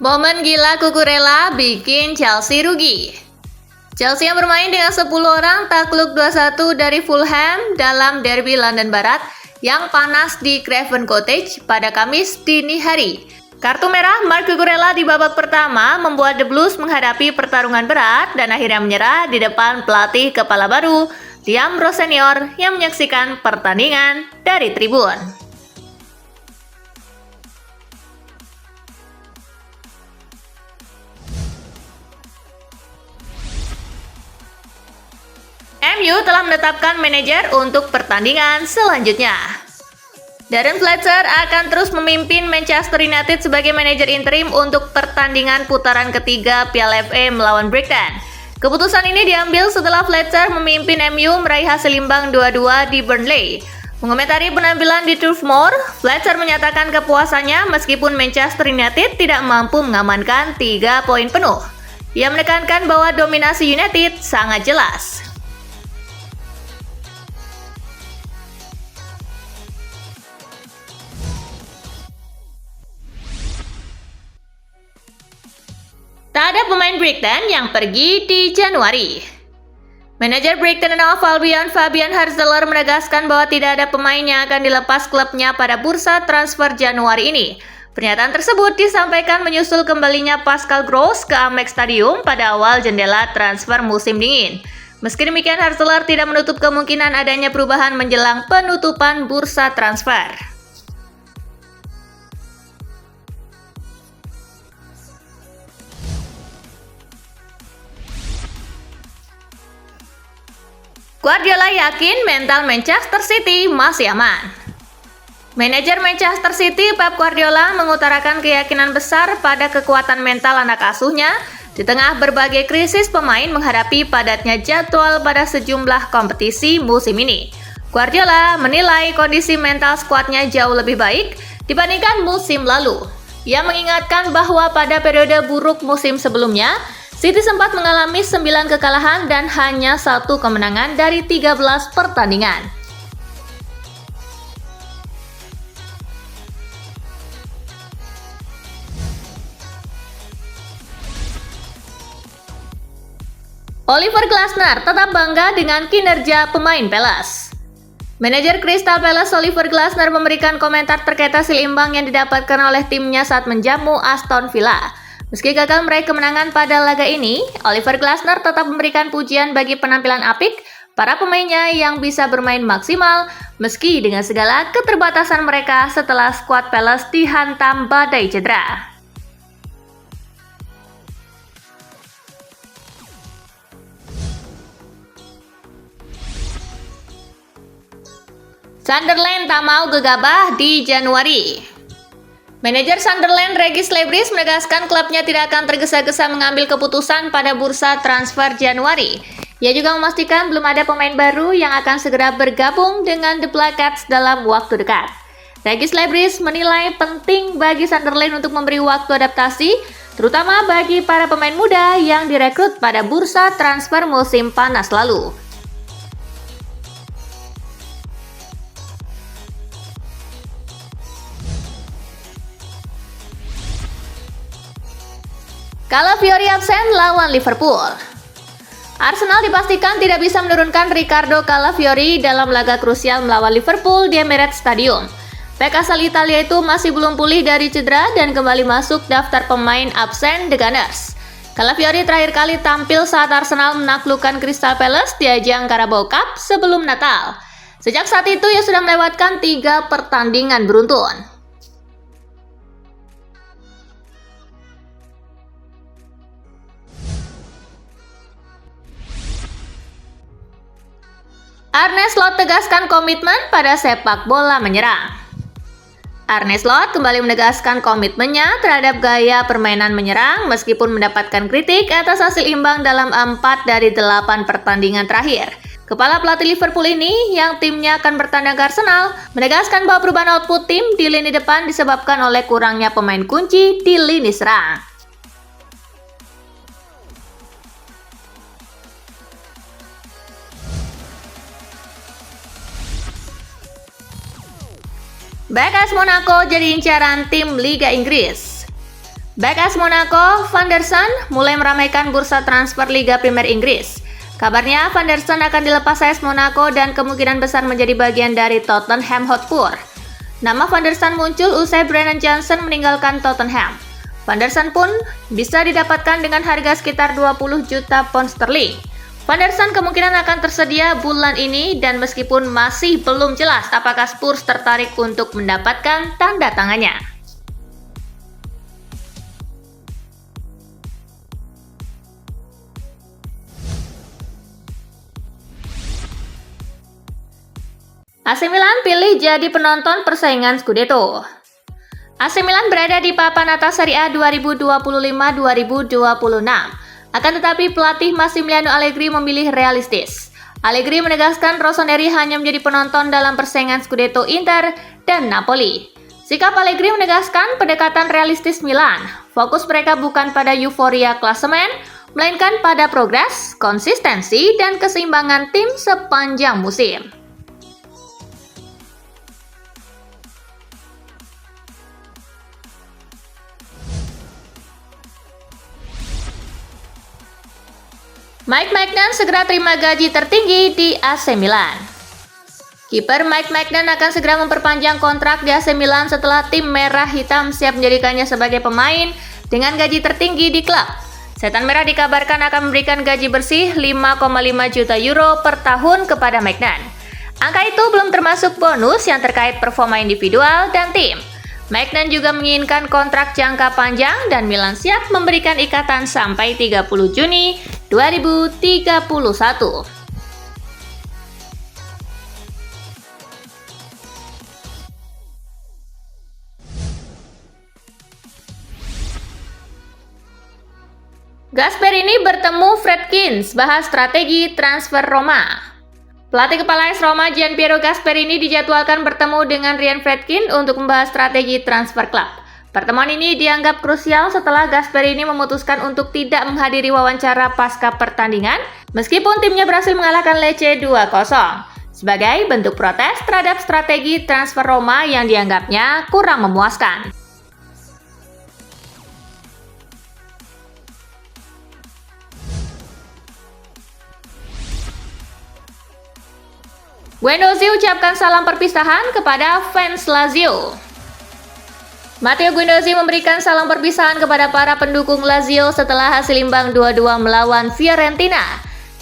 Momen gila Cucurella bikin Chelsea rugi. Chelsea yang bermain dengan 10 orang takluk 2-1 dari Fulham dalam derby London Barat yang panas di Craven Cottage pada Kamis dini hari. Kartu merah Marc Cucurella di babak pertama membuat The Blues menghadapi pertarungan berat dan akhirnya menyerah di depan pelatih kepala baru, Liam Rose Senior, yang menyaksikan pertandingan dari tribun. MU telah menetapkan manajer untuk pertandingan selanjutnya. Darren Fletcher akan terus memimpin Manchester United sebagai manajer interim untuk pertandingan putaran ketiga Piala FA melawan Brighton. Keputusan ini diambil setelah Fletcher memimpin MU meraih hasil imbang 2-2 di Burnley. Mengomentari penampilan di Turf Moor, Fletcher menyatakan kepuasannya meskipun Manchester United tidak mampu mengamankan 3 poin penuh. Ia menekankan bahwa dominasi United sangat jelas. Tak ada pemain Brighton yang pergi di Januari. Manajer Brighton and Hove Albion Fabian Harzler menegaskan bahwa tidak ada pemain yang akan dilepas klubnya pada bursa transfer Januari ini. Pernyataan tersebut disampaikan menyusul kembalinya Pascal Gross ke Amex Stadium pada awal jendela transfer musim dingin. Meski demikian, Harzler tidak menutup kemungkinan adanya perubahan menjelang penutupan bursa transfer. Guardiola yakin mental Manchester City masih aman. Manajer Manchester City Pep Guardiola mengutarakan keyakinan besar pada kekuatan mental anak asuhnya di tengah berbagai krisis pemain menghadapi padatnya jadwal pada sejumlah kompetisi musim ini. Guardiola menilai kondisi mental skuadnya jauh lebih baik dibandingkan musim lalu. Ia mengingatkan bahwa pada periode buruk musim sebelumnya, City sempat mengalami 9 kekalahan dan hanya 1 kemenangan dari 13 pertandingan. Oliver Glasner tetap bangga dengan kinerja pemain Palace. Manajer Crystal Palace Oliver Glasner memberikan komentar terkait hasil imbang yang didapatkan oleh timnya saat menjamu Aston Villa. Meski gagal meraih kemenangan pada laga ini, Oliver Glasner tetap memberikan pujian bagi penampilan apik para pemainnya yang bisa bermain maksimal meski dengan segala keterbatasan mereka setelah skuad Palace dihantam badai cedera. Sunderland tak mau gegabah di Januari. Manajer Sunderland Regis Lebris menegaskan klubnya tidak akan tergesa-gesa mengambil keputusan pada bursa transfer Januari. Ia juga memastikan belum ada pemain baru yang akan segera bergabung dengan The Black Cats dalam waktu dekat. Regis Lebris menilai penting bagi Sunderland untuk memberi waktu adaptasi, terutama bagi para pemain muda yang direkrut pada bursa transfer musim panas lalu. Calafiori absen lawan Liverpool. Arsenal dipastikan tidak bisa menurunkan Riccardo Calafiori dalam laga krusial melawan Liverpool di Emirates Stadium. Bek asal Italia itu masih belum pulih dari cedera dan kembali masuk daftar pemain absen The Gunners. Calafiori terakhir kali tampil saat Arsenal menaklukkan Crystal Palace di ajang Carabao Cup sebelum Natal. Sejak saat itu ia sudah melewatkan 3 pertandingan beruntun. Arne Slot tegaskan komitmen pada sepak bola menyerang. Arne Slot kembali menegaskan komitmennya terhadap gaya permainan menyerang meskipun mendapatkan kritik atas hasil imbang dalam 4 dari 8 pertandingan terakhir. Kepala pelatih Liverpool ini, yang timnya akan bertandang ke Arsenal, menegaskan bahwa perubahan output tim di lini depan disebabkan oleh kurangnya pemain kunci di lini serang. Bek AS Monaco jadi incaran tim Liga Inggris. Bek AS Monaco, Van der Sar mulai meramaikan bursa transfer Liga Premier Inggris. Kabarnya Van der Sar akan dilepas AS Monaco dan kemungkinan besar menjadi bagian dari Tottenham Hotspur. Nama Van der Sar muncul usai Brennan Johnson meninggalkan Tottenham. Van der Sar pun bisa didapatkan dengan harga sekitar 20 juta pound sterling. Van der Sar kemungkinan akan tersedia bulan ini dan meskipun masih belum jelas apakah Spurs tertarik untuk mendapatkan tanda tangannya. AC Milan pilih jadi penonton persaingan Scudetto. AC Milan berada di papan atas Serie A 2025-2026. Akan tetapi pelatih Massimiliano Allegri memilih realistis. Allegri menegaskan Rossoneri hanya menjadi penonton dalam persaingan Scudetto Inter dan Napoli. Sikap Allegri menegaskan pendekatan realistis Milan. Fokus mereka bukan pada euforia klasemen, melainkan pada progres, konsistensi, dan keseimbangan tim sepanjang musim. Mike Maignan segera terima gaji tertinggi di AC Milan. Kiper Mike Maignan akan segera memperpanjang kontrak di AC Milan setelah tim merah hitam siap menjadikannya sebagai pemain dengan gaji tertinggi di klub. Setan Merah dikabarkan akan memberikan gaji bersih 5,5 juta euro per tahun kepada Maignan. Angka itu belum termasuk bonus yang terkait performa individual dan tim. Maignan juga menginginkan kontrak jangka panjang dan Milan siap memberikan ikatan sampai 30 Juni 2031. Gasperini bertemu Friedkins, bahas strategi transfer Roma. Pelatih kepala AS Roma Gianpiero Gasperini dijadwalkan bertemu dengan Ryan Friedkin untuk membahas strategi transfer klub. Pertemuan ini dianggap krusial setelah Gasperini memutuskan untuk tidak menghadiri wawancara pasca pertandingan meskipun timnya berhasil mengalahkan Lecce 2-0 sebagai bentuk protes terhadap strategi transfer Roma yang dianggapnya kurang memuaskan. Guendouzi ucapkan salam perpisahan kepada fans Lazio. Matteo Guendouzi memberikan salam perpisahan kepada para pendukung Lazio setelah hasil imbang 2-2 melawan Fiorentina.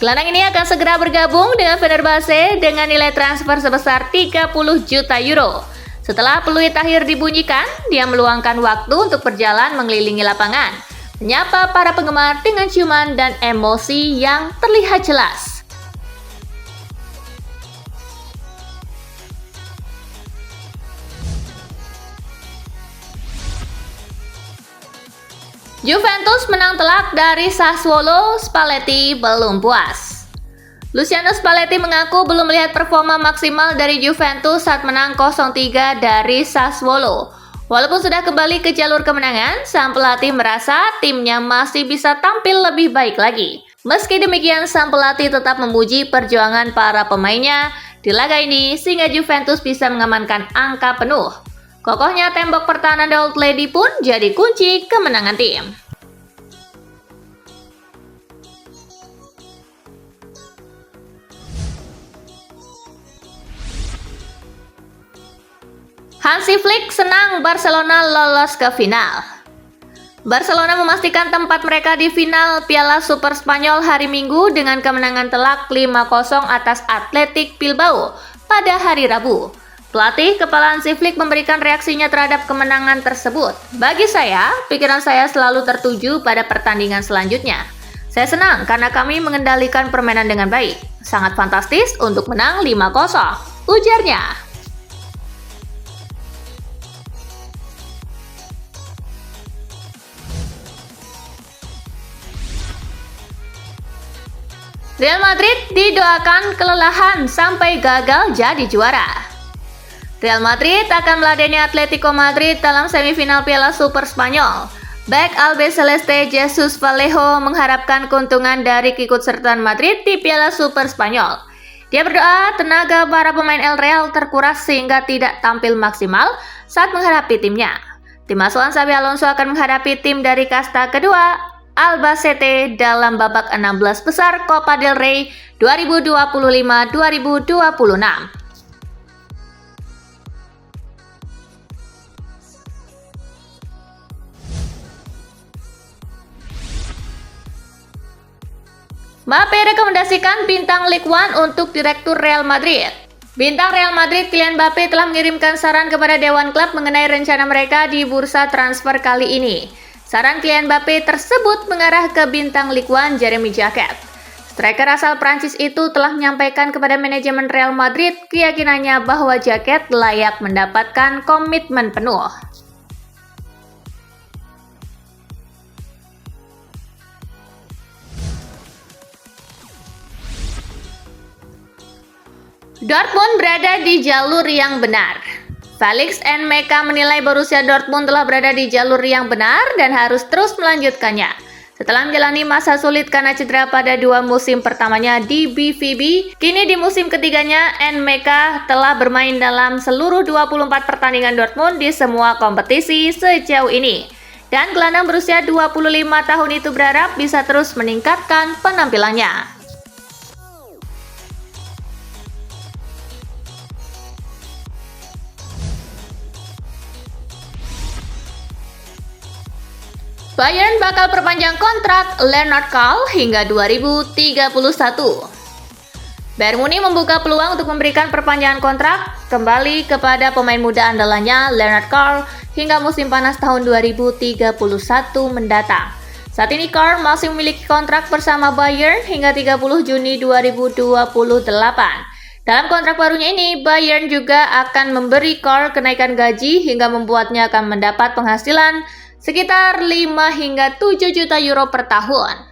Gelandang ini akan segera bergabung dengan Fenerbahce dengan nilai transfer sebesar 30 juta euro. Setelah peluit akhir dibunyikan, dia meluangkan waktu untuk berjalan mengelilingi lapangan, menyapa para penggemar dengan ciuman dan emosi yang terlihat jelas. Juventus menang telak dari Sassuolo, Spalletti belum puas. Luciano Spalletti mengaku belum melihat performa maksimal dari Juventus saat menang 0-3 dari Sassuolo. Walaupun sudah kembali ke jalur kemenangan, sang pelatih merasa timnya masih bisa tampil lebih baik lagi. Meski demikian, sang pelatih tetap memuji perjuangan para pemainnya di laga ini sehingga Juventus bisa mengamankan angka penuh. Kokohnya tembok pertahanan The Old Lady pun jadi kunci kemenangan tim. Hansi Flick senang Barcelona lolos ke final. Barcelona memastikan tempat mereka di final Piala Super Spanyol hari Minggu dengan kemenangan telak 5-0 atas Athletic Bilbao pada hari Rabu. Pelatih kepala Hansi Flick memberikan reaksinya terhadap kemenangan tersebut. Bagi saya, pikiran saya selalu tertuju pada pertandingan selanjutnya. Saya senang karena kami mengendalikan permainan dengan baik. Sangat fantastis untuk menang 5-0, ujarnya. Real Madrid didoakan kelelahan sampai gagal jadi juara. Real Madrid akan meladeni Atletico Madrid dalam semifinal Piala Super Spanyol. Bek Albiceleste Jesus Vallejo mengharapkan keuntungan dari keikutsertaan Madrid di Piala Super Spanyol. Dia berdoa tenaga para pemain El Real terkuras sehingga tidak tampil maksimal saat menghadapi timnya. Tim asuhan Xabi Alonso akan menghadapi tim dari kasta kedua, Albacete, dalam babak 16 besar Copa del Rey 2025-2026. Mbappe rekomendasikan bintang Ligue 1 untuk Direktur Real Madrid. Bintang Real Madrid Kylian Mbappe telah mengirimkan saran kepada Dewan Klub mengenai rencana mereka di bursa transfer kali ini. Saran Kylian Mbappe tersebut mengarah ke bintang Ligue 1 Jeremy Jacquet. Striker asal Prancis itu telah menyampaikan kepada manajemen Real Madrid keyakinannya bahwa Jacquet layak mendapatkan komitmen penuh. Dortmund berada di jalur yang benar. Felix N'Meca menilai Borussia Dortmund telah berada di jalur yang benar dan harus terus melanjutkannya. Setelah menjalani masa sulit karena cedera pada 2 musim pertamanya di BVB, kini di musim ketiganya N'Meca telah bermain dalam seluruh 24 pertandingan Dortmund di semua kompetisi sejauh ini. Dan gelandang berusia 25 tahun itu berharap bisa terus meningkatkan penampilannya. Bayern bakal perpanjang kontrak Leonard Karl hingga 2031. Bayern Munich membuka peluang untuk memberikan perpanjangan kontrak kembali kepada pemain muda andalannya Leonard Karl hingga musim panas tahun 2031 mendatang. Saat ini Karl masih memiliki kontrak bersama Bayern hingga 30 Juni 2028. Dalam kontrak barunya ini, Bayern juga akan memberi Karl kenaikan gaji hingga membuatnya akan mendapat penghasilan sekitar 5 hingga 7 juta euro per tahun.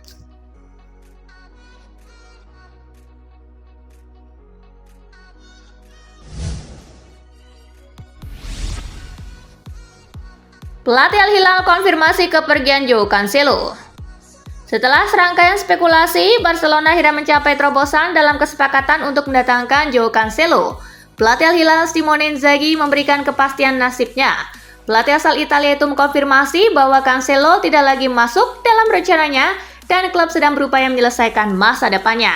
Pelatih Al Hilal konfirmasi kepergian Joao Cancelo. Setelah serangkaian spekulasi, Barcelona akhirnya mencapai terobosan dalam kesepakatan untuk mendatangkan Joao Cancelo. Pelatih Al Hilal Simone Inzaghi memberikan kepastian nasibnya. Pelatih asal Italia itu mengkonfirmasi bahwa Cancelo tidak lagi masuk dalam rencananya dan klub sedang berupaya menyelesaikan masa depannya.